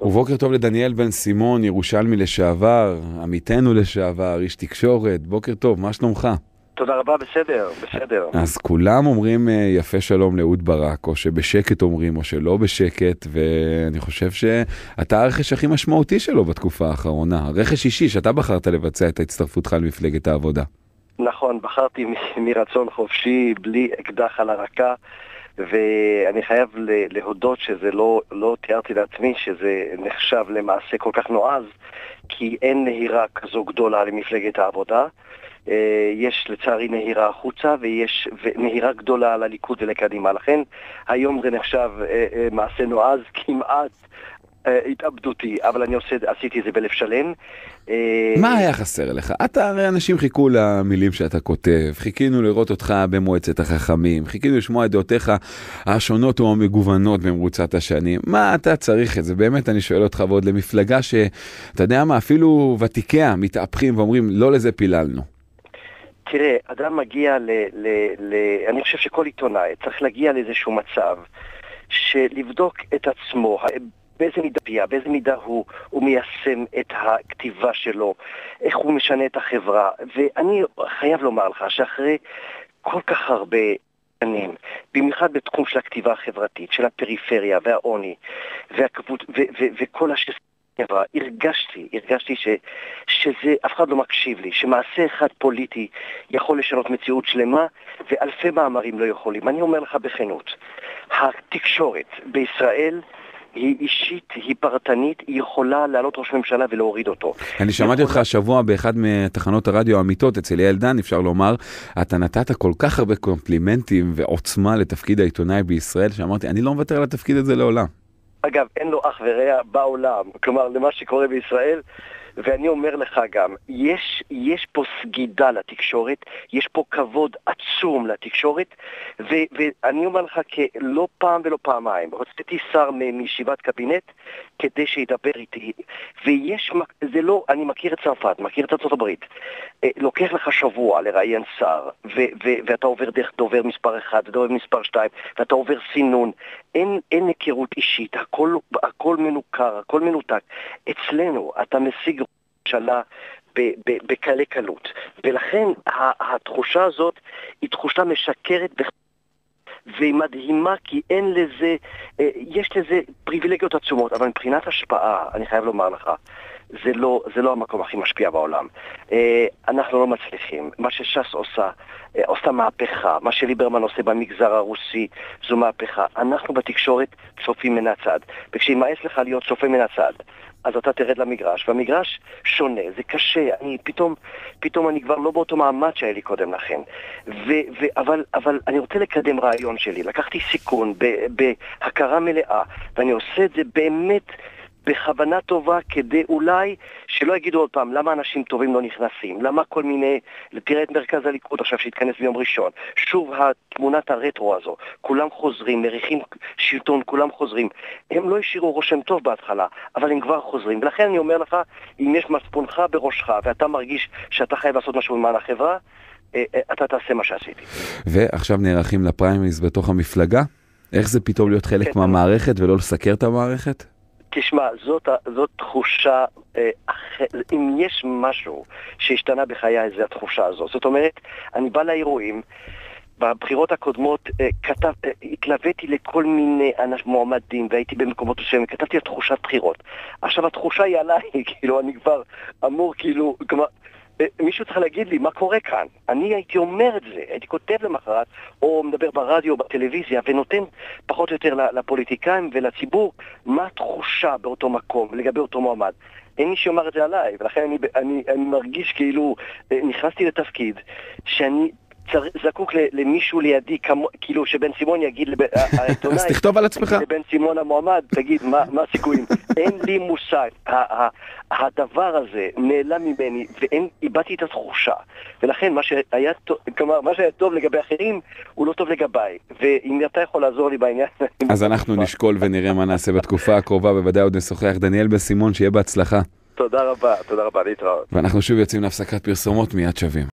ובוקר טוב לדניאל בן סימון, ירושלמי לשעבר, עמיתנו לשעבר, איש תקשורת. בוקר טוב, מה שלומך? תודה רבה, בסדר. אז כולם אומרים יפה שלום לאהוד ברק, או שבשקט אומרים, או שלא בשקט, ואני חושב שאתה הרכש הכי משמעותי שלו בתקופה האחרונה. הרכש אישי שאתה בחרת לבצע את ההצטרפותך למפלגת העבודה. נכון, בחרתי מרצון חופשי, בלי אקדח על הרקה, ואני חייב להודות שזה לא תיארתי לעצמי שזה נחשב למעשה כל כך נועז, כי אין נהירה כזו גדולה למפלגת העבודה. יש לצערי נהירה החוצה ויש נהירה גדולה לליכוד ולקדימה. לכן היום זה נחשב מעשה נועז כמעט התאבדותי, אבל אני עשיתי את זה בלב שלם. מה היה חסר לך? הרי אנשים חיכו למילים שאתה כותב, חיכינו לראות אותך במועצת החכמים, חיכינו לשמוע את דעותיך השונות או המגוונות במרוצת השנים. מה אתה צריך את זה? באמת אני שואל אותך, ועוד למפלגה שאתה יודע מה, אפילו ותיקיה מתהפכים ואומרים לא לזה פיללנו. תראה, אדם מגיע אני חושב שכל עיתונאי צריך להגיע לאיזשהו מצב שלבדוק את עצמו, באיזה מידה הוא מיישם את הכתיבה שלו, איך הוא משנה את החברה. ואני חייב לומר לך שאחרי כל כך הרבה שנים, במיוחד בתחום של הכתיבה החברתית, של הפריפריה והעוני וכל הרגשתי שזה אף אחד לא מקשיב לי, שמעשה אחד פוליטי יכול לשנות מציאות שלמה ואלפי מאמרים לא יכולים. אני אומר לך בכנות, התקשורת בישראל היא אישית, היא פרטנית, היא יכולה לעלות ראש ממשלה ולהוריד אותו. אני שמעתי אותך השבוע באחד מתחנות הרדיו האמיתות אצל יעל דן, אפשר לומר, אתה נתת כל כך הרבה קומפלימנטים ועוצמה לתפקיד העיתונאי בישראל, שאמרתי, אני לא מוותר על התפקיד הזה לעולם. אגב, אין לו אח ורע בעולם, כלומר, למה שקורה בישראל, ואני אומר לך גם, יש פה סגידה לתקשורת, יש פה כבוד עצום לתקשורת, ואני אומר לך לא פעם ולא פעמיים, הוצאתי שר מישיבת קבינט כדי שידבר איתי, זה לא, אני מכיר את צרפת, מכיר את ארצות הברית, לוקח לך שבוע לראיין שר, ואתה עובר דרך דובר מספר 1, דובר מספר 2, ואתה עובר סינון, אין היכרות אישית, הכל מנוכר, הכל מנותק. אצלנו אתה משיג ממשלה בקלי קלות, ולכן התחושה הזאת היא תחושה משקרת והיא מדהימה, כי אין לזה, יש לזה פריבילגיות עצומות, אבל מבחינת השפעה, אני חייב לומר לך, זה לא המקום הכי משפיע בעולם. אנחנו לא מצליחים. מה שש"ס עושה מהפכה, מה שליברמן עושה במגזר הרוסי, זו מהפכה. אנחנו בתקשורת צופים מן הצד, וכשיימאס לך להיות צופה מן הצד, אז אתה תרד למגרש, והמגרש שונה, זה קשה, פתאום אני כבר לא באותו מעמד שהיה לי קודם לכן. אבל אני רוצה לקדם רעיון שלי, לקחתי סיכון בהכרה מלאה, ואני עושה את זה באמת בכוונה טובה, כדי אולי שלא יגידו עוד פעם, למה אנשים טובים לא נכנסים, למה כל מיני, תראה את מרכז הליכוד עכשיו שהתכנס ביום ראשון, שוב התמונת הרטרו הזו, כולם חוזרים, מריחים שלטון, כולם חוזרים, הם לא השאירו רושם טוב בהתחלה, אבל הם כבר חוזרים, ולכן אני אומר לך, אם יש מצפונך בראשך, ואתה מרגיש שאתה חייב לעשות משהו למען החברה, אתה תעשה מה שעשיתי. ועכשיו נערכים לפריימריז בתוך המפלגה? איך זה פתאום להיות חלק מהמערכת ולא לסקר את המערכת? תשמע, זאת תחושה, אם יש משהו שהשתנה בחיי, זה התחושה הזאת. זאת אומרת, אני בא לאירועים, בבחירות הקודמות התלוויתי לכל מיני מועמדים, והייתי במקומות מסוימים, כתבתי על תחושת בחירות. עכשיו התחושה היא עליי, כאילו, אני כבר אמור, כאילו, כלומר, מישהו צריך להגיד לי מה קורה כאן. אני הייתי אומר את זה, הייתי כותב למחרת, או מדבר ברדיו, בטלוויזיה, ונותן פחות או יותר לפוליטיקאים ולציבור מה התחושה באותו מקום, לגבי אותו מועמד. אין מי שאומר את זה עליי, ולכן אני מרגיש כאילו נכנסתי לתפקיד שאני זקוק למישהו לידי, כאילו שבן סימון יגיד העיתונאי, אז תכתוב על עצמך. לבן סימון המועמד, תגיד מה הסיכויים. אין לי מושג. הדבר הזה נעלם ממני, ואיבדתי את התחושה. ולכן מה שהיה טוב לגבי אחרים, הוא לא טוב לגביי. ואם אתה יכול לעזור לי בעניין... אז אנחנו נשקול ונראה מה נעשה בתקופה הקרובה, בוודאי עוד נשוחח. דניאל בן סימון, שיהיה בהצלחה. תודה רבה, להתראות. ואנחנו שוב יוצאים להפסקת פרסומות, מיד שווים.